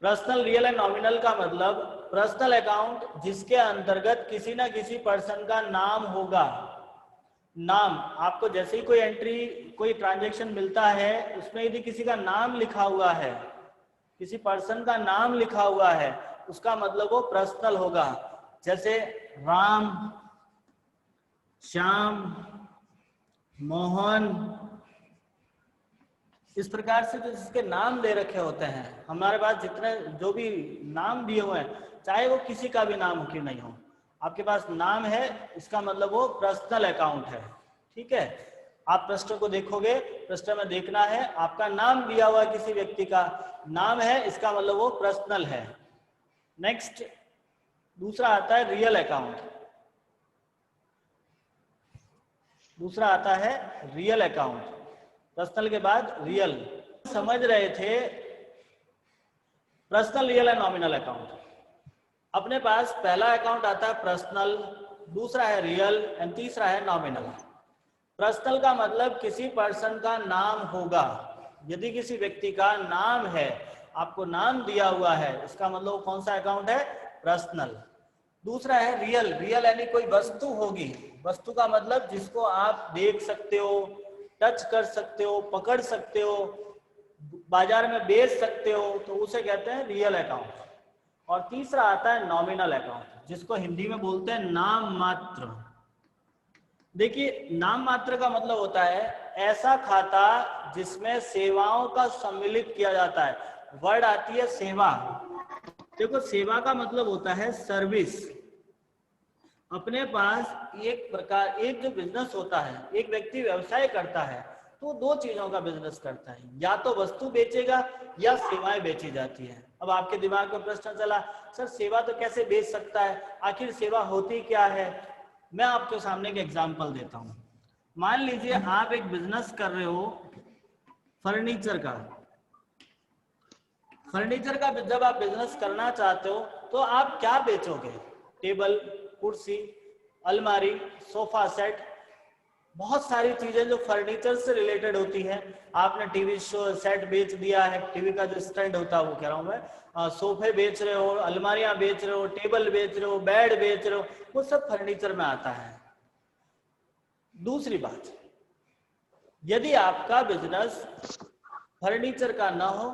Personal, real and nominal का मतलब personal account जिसके अंतर्गत किसी ना किसी पर्सन का नाम होगा। नाम, आपको जैसे ही कोई एंट्री, कोई ट्रांजैक्शन मिलता है, उसमें यदि किसी का नाम लिखा हुआ है, किसी पर्सन का नाम लिखा हुआ है, उसका मतलब वो पर्सनल होगा। जैसे राम, श्याम, मोहन, इस प्रकार से जो जिसके नाम दे रखे होते हैं, हमारे पास जितने जो भी नाम दिए हुए हैं, चाहे वो किसी का भी नाम क्यों नहीं हो, आपके पास नाम है, इसका मतलब वो पर्सनल अकाउंट है। ठीक है, आप पृष्ठ को देखोगे, पृष्ठ में देखना है आपका नाम दिया हुआ किसी व्यक्ति का नाम है, इसका मतलब वो पर्सनल है। नेक्स्ट, दूसरा आता है रियल अकाउंट। दूसरा आता है रियल अकाउंट, पर्सनल के बाद रियल। समझ रहे थे personal, real and nominal account. अपने पास पहला अकाउंट आता है पर्सनल, दूसरा है रियल एंड तीसरा है नॉमिनल। पर्सनल का मतलब किसी पर्सन का नाम होगा। यदि किसी व्यक्ति का नाम है, आपको नाम दिया हुआ है, इसका मतलब कौन सा अकाउंट है? पर्सनल। दूसरा है रियल, रियल यानी कोई वस्तु होगी। वस्तु का मतलब जिसको आप देख सकते हो, टच कर सकते हो, पकड़ सकते हो, बाजार में बेच सकते हो, तो उसे कहते हैं रियल अकाउंट। और तीसरा आता है नॉमिनल अकाउंट, जिसको हिंदी में बोलते हैं नाम मात्र। देखिए, नाम मात्र का मतलब होता है ऐसा खाता जिसमें सेवाओं का सम्मिलित किया जाता है। वर्ड आती है सेवा। देखो, सेवा का मतलब होता है सर्विस। अपने पास एक प्रकार, एक जो बिजनेस होता है, एक व्यक्ति व्यवसाय करता है, तो दो चीजों का बिजनेस करता है, या तो वस्तु बेचेगा या सेवाएं बेची जाती है। अब आपके दिमाग में प्रश्न चला, सर सेवा तो कैसे बेच सकता है, आखिर सेवा होती क्या है? मैं आपके सामने एक एग्जांपल देता हूं। मान लीजिए आप एक बिजनेस कर रहे हो फर्नीचर का। फर्नीचर का जब आप बिजनेस करना चाहते हो तो आप क्या बेचोगे? टेबल, कुर्सी, अलमारी, सोफा सेट, बहुत सारी चीजें जो फर्नीचर से रिलेटेड होती है। आपने टीवी शो सेट बेच दिया है, टीवी का जो स्टैंड होता है वो कह रहा हूं मैं, सोफे बेच रहे हो, अलमारियां बेच रहे हो, टेबल बेच रहे हो, बेड बेच रहे हो, वो सब फर्नीचर में आता है। दूसरी बात, यदि आपका बिजनेस फर्नीचर का ना हो,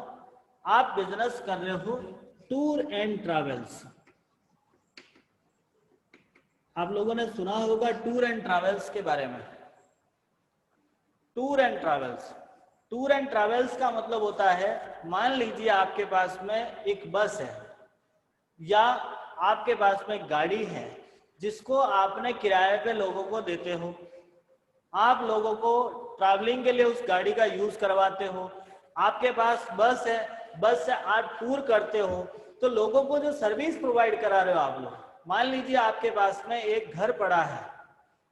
आप बिजनेस कर रहे हो टूर एंड ट्रैवल्स। आप लोगों ने सुना होगा टूर एंड ट्रैवल्स के बारे में। Tour and travels, tour and travels का मतलब होता है, मान लीजिए आपके पास में एक बस है या आपके पास में गाड़ी है जिसको आपने किराए पे लोगों को देते हो। आप लोगों को ट्रैवलिंग के लिए उस गाड़ी का यूज करवाते हो। आपके पास बस है, बस से आप टूर करते हो, तो लोगों को जो सर्विस प्रोवाइड करा रहे हो आप लोग, मान लीजिए आपके पास में एक घर पड़ा है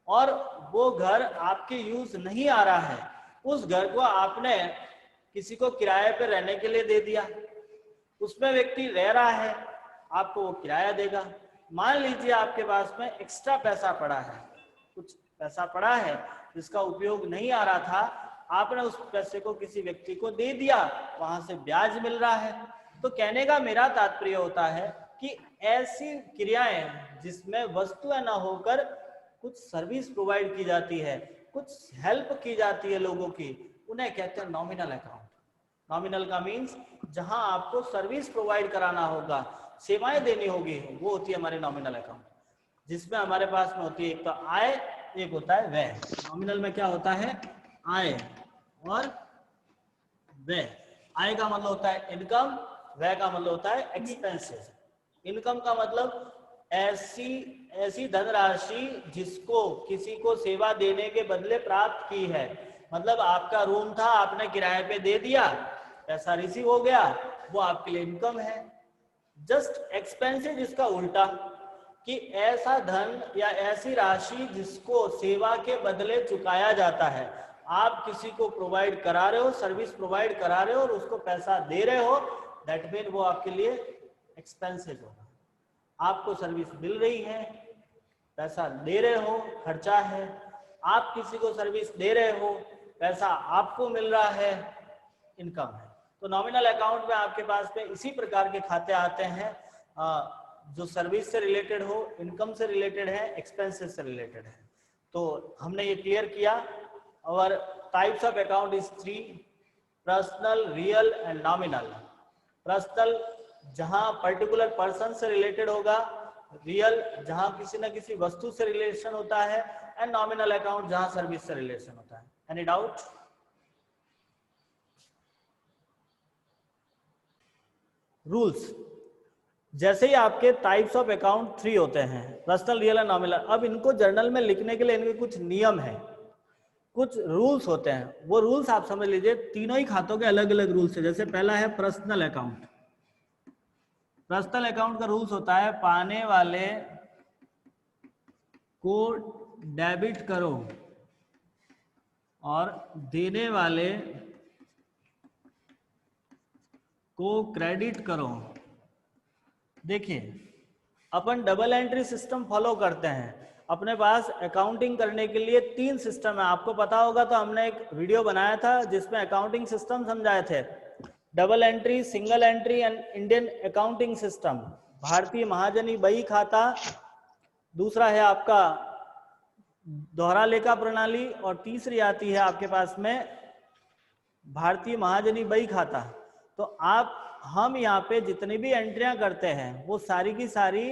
और वो घर आपके यूज नहीं आ रहा है, उस घर को आपने किसी को किराए पे रहने के लिए दे दिया, उसमें व्यक्ति रह रहा है, आपको वो किराया देगा। मान लीजिए आपके पास में एक्स्ट्रा पैसा पड़ा है, कुछ पैसा पड़ा है जिसका उपयोग नहीं आ रहा था, आपने उस पैसे को किसी व्यक्ति को दे दिया, वहां से ब्याज मिल रहा है। तो कहने का मेरा तात्पर्य होता है कि ऐसी क्रियाएं जिसमें वस्तुएं ना होकर कुछ सर्विस प्रोवाइड की जाती है, कुछ हेल्प की जाती है लोगों की, उन्हें कहते हैं नॉमिनल अकाउंट। नॉमिनल का मीन्स जहां आपको सर्विस प्रोवाइड कराना होगा, सेवाएं देनी होगी, वो होती है हमारे नॉमिनल अकाउंट, जिसमें हमारे पास में होती है एक तो आय, एक होता है व्यय। नॉमिनल में क्या होता है? आय और व्यय। आय का मतलब होता है इनकम, व्यय का मतलब होता है एक्सपेंसेस। इनकम का मतलब ऐसी धनराशि जिसको किसी को सेवा देने के बदले प्राप्त की है। मतलब आपका रूम था, आपने किराए पे दे दिया, पैसा रिसीव हो गया, वो आपके लिए इनकम है। जस्ट एक्सपेंसेस इसका उल्टा, कि ऐसा धन या ऐसी राशि जिसको सेवा के बदले चुकाया जाता है। आप किसी को प्रोवाइड करा रहे हो, सर्विस प्रोवाइड करा रहे हो और उसको पैसा दे रहे हो, दैट मीन वो आपके लिए एक्सपेंसेस होगा। आपको सर्विस मिल रही है, पैसा दे रहे हो, खर्चा है। आप किसी को सर्विस दे रहे हो, पैसा आपको मिल रहा है, इनकम है। तो नॉमिनल अकाउंट में आपके पास में इसी प्रकार के खाते आते हैं जो सर्विस से रिलेटेड हो, इनकम से रिलेटेड है, एक्सपेंसेस से रिलेटेड है। तो हमने ये क्लियर किया। और types of account is 3, personal, real and nominal. Personal जहां पर्टिकुलर पर्सन से रिलेटेड होगा, रियल जहां किसी न किसी वस्तु से रिलेशन होता है, एंड नॉमिनल अकाउंट जहां सर्विस से रिलेशन होता है। Any doubt? रूल्स, जैसे ही आपके टाइप्स ऑफ अकाउंट 3 होते हैं, पर्सनल, रियल एंड नॉमिनल, अब इनको जर्नल में लिखने के लिए इनके कुछ नियम है, कुछ रूल्स होते हैं। वो रूल्स आप समझ लीजिए, तीनों ही खातों के अलग अलग रूल्स है। जैसे पहला है पर्सनल अकाउंट। पर्सनल अकाउंट का रूल्स होता है पाने वाले को डेबिट करो और देने वाले को क्रेडिट करो। देखिए, अपन डबल एंट्री सिस्टम फॉलो करते हैं। अपने पास अकाउंटिंग करने के लिए 3 सिस्टम है। आपको पता होगा तो हमने एक वीडियो बनाया था जिसमें अकाउंटिंग सिस्टम समझाए थे। Double entry, single entry and Indian accounting system. भारतीय महाजनी बही खाता, दूसरा है आपका दोहरा लेखा प्रणाली, और तीसरी आती है आपके पास में भारतीय महाजनी बही खाता। तो हम यहाँ पे जितनी भी एंट्रियां करते हैं वो सारी की सारी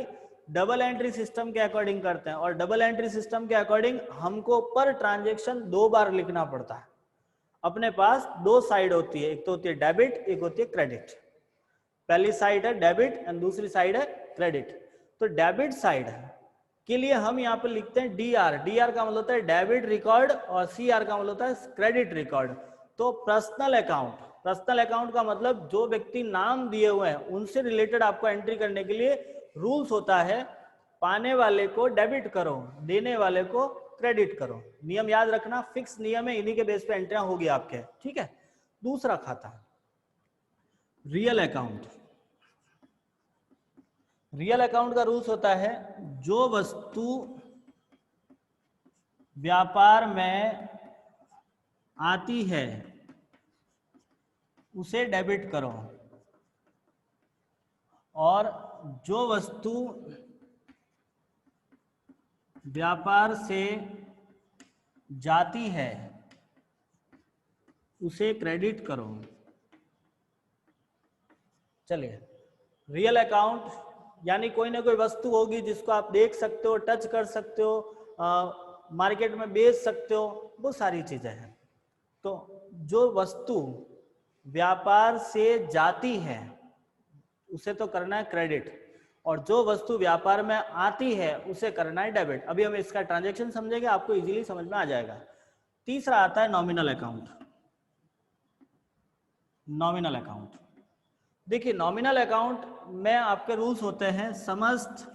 डबल एंट्री सिस्टम के अकॉर्डिंग करते हैं। और डबल एंट्री सिस्टम के अकॉर्डिंग हमको पर ट्रांजैक्शन 2 बार लिखना पड़ता है। अपने पास 2 साइड होती है, एक तो होती है डेबिट, एक होती है क्रेडिट। पहली साइड है डेबिट एंड दूसरी साइड है क्रेडिट। तो डेबिट साइड के लिए हम यहाँ पे लिखते हैं डीआर। डीआर का मतलब होता है डेबिट रिकॉर्ड और सीआर का मतलब होता है क्रेडिट रिकॉर्ड। तो पर्सनल अकाउंट, पर्सनल अकाउंट का मतलब जो व्यक्ति नाम दिए हुए हैं उनसे रिलेटेड आपको एंट्री करने के लिए रूल्स होता है, पाने वाले को डेबिट करो, देने वाले को क्रेडिट करो। नियम याद रखना, फिक्स नियम है, इन्हीं के बेस पे एंट्रियां होगी आपके, ठीक है। दूसरा खाता रियल अकाउंट। रियल अकाउंट का रूल्स होता है जो वस्तु व्यापार में आती है उसे डेबिट करो, और जो वस्तु व्यापार से जाती है उसे क्रेडिट करो। चलिए, रियल अकाउंट यानी कोई ना कोई वस्तु होगी जिसको आप देख सकते हो, टच कर सकते हो, मार्केट में बेच सकते हो, वो सारी चीजें हैं। तो जो वस्तु व्यापार से जाती है उसे तो करना है क्रेडिट, और जो वस्तु व्यापार में आती है उसे करना है डेबिट। अभी हम इसका ट्रांजैक्शन समझेंगे, आपको इजीली समझ में आ जाएगा। तीसरा आता है नॉमिनल अकाउंट। नॉमिनल अकाउंट, देखिए नॉमिनल अकाउंट में आपके रूल्स होते हैं समस्त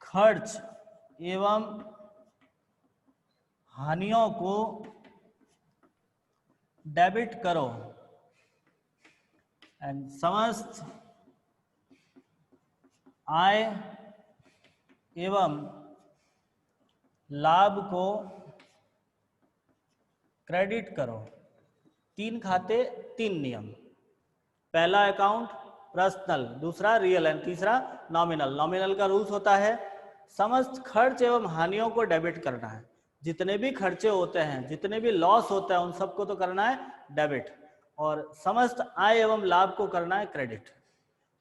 खर्च एवं हानियों को डेबिट करो एंड समस्त आय एवं लाभ को क्रेडिट करो। 3 खाते 3 नियम। पहला अकाउंट पर्सनल, दूसरा रियल एंड तीसरा नॉमिनल। नॉमिनल का रूल्स होता है समस्त खर्च एवं हानियों को डेबिट करना है। जितने भी खर्चे होते हैं, जितने भी लॉस होता है, उन सबको तो करना है डेबिट, और समस्त आय एवं लाभ को करना है क्रेडिट।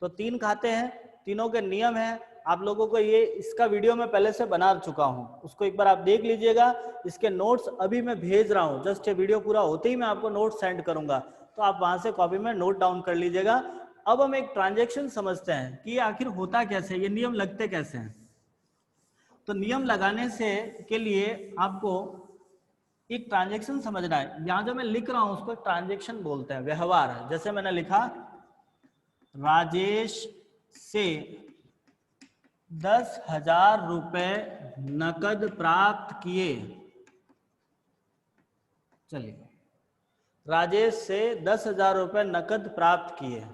तो 3 खाते हैं, तीनों के नियम हैं। आप लोगों को ये इसका वीडियो मैं पहले से बना चुका हूं, उसको एक बार आप देख लीजिएगा। इसके नोट्स अभी मैं भेज रहा हूं, जस्ट ये वीडियो पूरा होते ही मैं आपको नोट्स सेंड करूंगा, तो आप वहां से कॉपी में नोट डाउन कर लीजिएगा। अब हम एक ट्रांजैक्शन समझते हैं कि आखिर होता कैसे, ये नियम लगते कैसे हैं। तो नियम लगाने से के लिए आपको एक ट्रांजैक्शन समझना है। यहां जो मैं लिख रहा हूं उसको ट्रांजैक्शन बोलते हैं, व्यवहार। जैसे मैंने लिखा राजेश से 10,000 रुपए नकद प्राप्त किए। चलिए, राजेश से 10,000 रुपए नकद प्राप्त किए।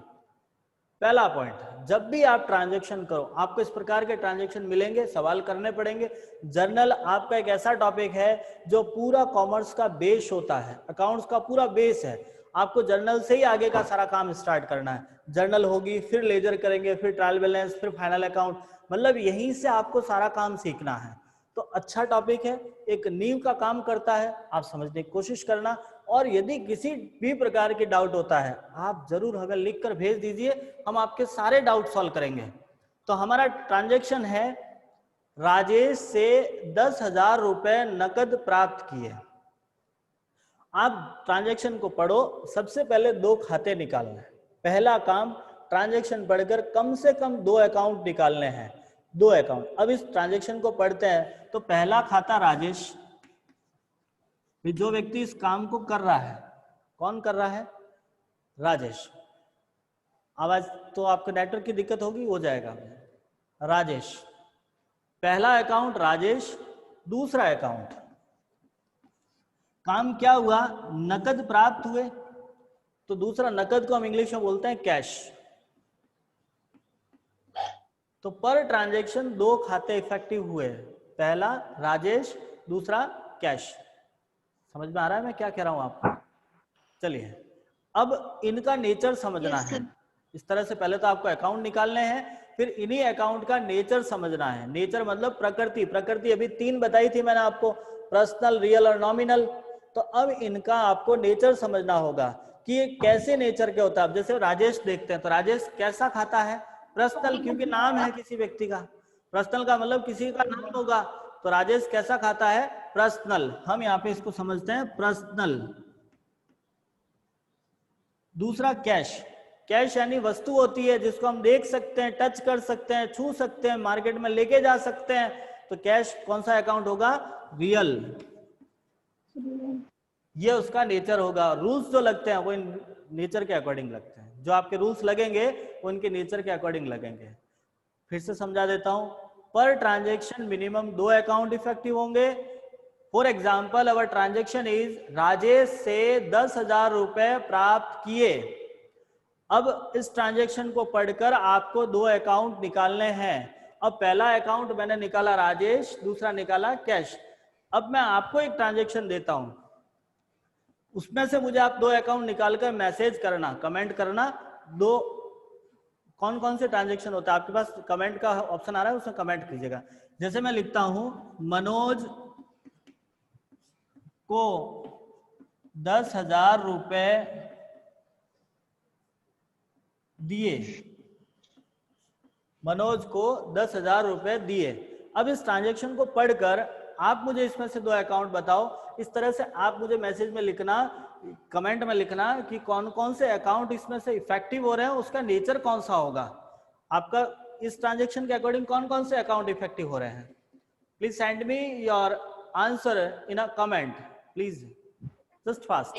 पहला पॉइंट, जब भी आप ट्रांजैक्शन करो आपको इस प्रकार के ट्रांजैक्शन मिलेंगे, सवाल करने पड़ेंगे। जर्नल आपका एक ऐसा टॉपिक है जो पूरा कॉमर्स का बेस होता है, अकाउंट्स का पूरा बेस है। आपको जर्नल से ही आगे का सारा काम स्टार्ट करना है। जर्नल होगी, फिर लेजर करेंगे, फिर ट्रायल बैलेंस, फिर फाइनल अकाउंट, मतलब यहीं से आपको सारा काम सीखना है। तो अच्छा टॉपिक है, एक नींव का काम करता है, आप समझने की कोशिश करना। और यदि किसी भी प्रकार की डाउट होता है आप जरूर हमें लिख कर भेज दीजिए, हम आपके सारे डाउट सॉल्व करेंगे। तो हमारा ट्रांजैक्शन है, राजेश से 10,000 रुपए नकद प्राप्त किए। आप ट्रांजैक्शन को पढ़ो, सबसे पहले 2 खाते निकालना है। पहला काम, ट्रांजैक्शन पढ़कर कम से कम 2 अकाउंट निकालने हैं, 2 अकाउंट। अब इस ट्रांजैक्शन को पढ़ते हैं तो पहला खाता राजेश, जो व्यक्ति इस काम को कर रहा है, कौन कर रहा है? राजेश। आवाज तो आपको नेटवर्क की दिक्कत होगी, हो जाएगा। राजेश, पहला अकाउंट राजेश। दूसरा अकाउंट, काम क्या हुआ? नकद प्राप्त हुए, तो दूसरा नकद को हम इंग्लिश में बोलते हैं कैश। तो पर ट्रांजैक्शन 2 खाते इफेक्टिव हुए, पहला राजेश, दूसरा कैश। समझ में आ रहा है मैं क्या कह रहा हूं आपको? चलिए अब इनका नेचर समझना है। इस तरह से पहले तो आपको अकाउंट निकालने हैं, फिर इन्हीं अकाउंट का नेचर समझना है। नेचर मतलब प्रकृति। प्रकृति अभी 3 बताई थी मैंने आपको, पर्सनल, रियल और नॉमिनल। तो अब इनका आपको नेचर समझना होगा कि ये कैसे नेचर के होता है। अब जैसे राजेश देखते हैं, तो राजेश कैसा खाता है? पर्सनल, क्योंकि नाम है किसी व्यक्ति का। पर्सनल का मतलब किसी का नाम होगा, तो राजेश कैसा खाता है? पर्सनल। हम यहाँ पे इसको समझते हैं पर्सनल। दूसरा कैश। कैश यानी वस्तु होती है जिसको हम देख सकते हैं, टच कर सकते हैं, छू सकते हैं, मार्केट में लेके जा सकते हैं। तो कैश कौन सा अकाउंट होगा? रियल। ये उसका नेचर होगा। रूल्स जो लगते हैं वो नेचर के अकॉर्डिंग लगते हैं। जो आपके रूल्स लगेंगे वो उनके नेचर के अकॉर्डिंग लगेंगे। फिर से समझा देता हूं, पर ट्रांजैक्शन मिनिमम 2 अकाउंट इफेक्टिव होंगे। For example, our transaction is Rajesh से 10,000 रुपए प्राप्त किए। अब इस ट्रांजैक्शन को पढ़कर आपको 2 अकाउंट निकालने हैं। अब पहला अकाउंट मैंने निकाला राजेश, दूसरा निकाला कैश। अब मैं आपको एक ट्रांजैक्शन देता हूं, उसमें से मुझे आप 2 अकाउंट निकालकर मैसेज करना, कमेंट करना। 2 कौन कौन से ट्रांजैक्शन होता है आपके पास, कमेंट का ऑप्शन आ रहा है, उसमें कमेंट कीजिएगा। जैसे मैं लिखता हूं, मनोज को 10,000 रुपए दिए। मनोज को 10,000 रुपए दिए। अब इस ट्रांजैक्शन को पढ़कर आप मुझे इसमें से 2 अकाउंट बताओ। इस तरह से आप मुझे मैसेज में लिखना, कमेंट में लिखना कि कौन कौन से अकाउंट इसमें से इफेक्टिव हो रहे हैं, उसका नेचर कौन सा होगा। आपका इस ट्रांजैक्शन के अकॉर्डिंग कौन कौन से अकाउंट इफेक्टिव हो रहे हैं। Please send me your answer in a comment, please just fast.